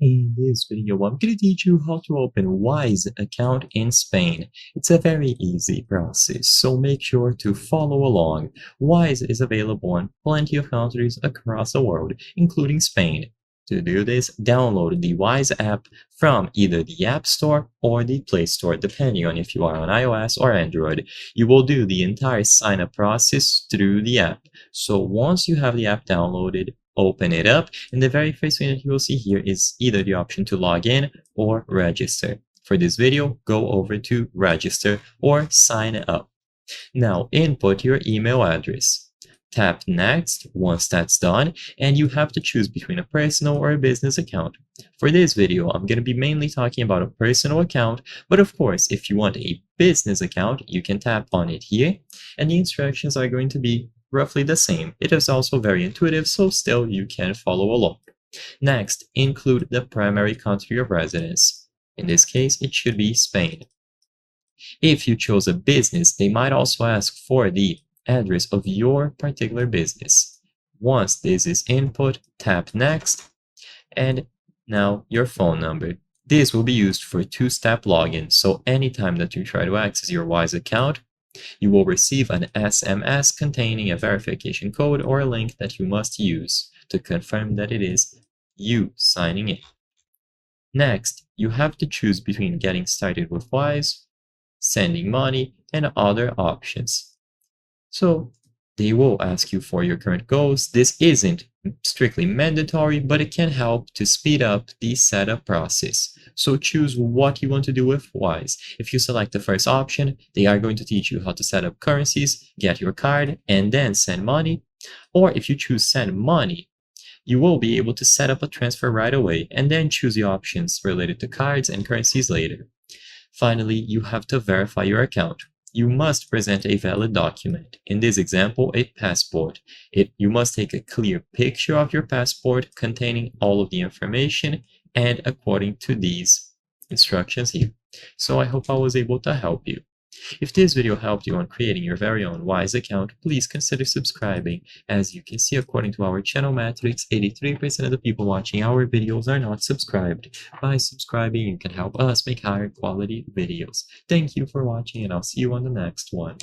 In this video, I'm going to teach you how to open Wise account in Spain. It's a very easy process, so make sure to follow along. Wise is available in plenty of countries across the world, including Spain. To do this, download the Wise app from either the App Store or the Play Store, depending on if you are on iOS or Android. You will do the entire sign-up process through the app. So once you have the app downloaded, open it up, and the very first thing that you will see here is either the option to log in or register. For this video, go over to register or sign up. Now input your email address. Tap next once that's done, and you have to choose between a personal or a business account. For this video, I'm going to be mainly talking about a personal account, but of course, if you want a business account, you can tap on it here, and the instructions are going to be roughly the same. It is also very intuitive, so still you can follow along. Next, include the primary country of residence. In this case, it should be Spain. If you chose a business, they might also ask for the address of your particular business. Once this is input, tap next, and now your phone number. This will be used for two-step login, so anytime that you try to access your Wise account, you will receive an SMS containing a verification code or a link that you must use to confirm that it is you signing in. Next, you have to choose between getting started with Wise, sending money, and other options. So they will ask you for your current goals. This isn't strictly mandatory, but it can help to speed up the setup process. So choose what you want to do with Wise. If you select the first option, they are going to teach you how to set up currencies, get your card, and then send money. Or if you choose send money, you will be able to set up a transfer right away and then choose the options related to cards and currencies later. Finally, you have to verify your account. You must present a valid document. In this example, a passport. You must take a clear picture of your passport containing all of the information and according to these instructions here. So I hope I was able to help you. If this video helped you on creating your very own Wise account, please consider subscribing. As you can see, according to our channel metrics, 83% of the people watching our videos are not subscribed. By subscribing, you can help us make higher quality videos. Thank you for watching, and I'll see you on the next one.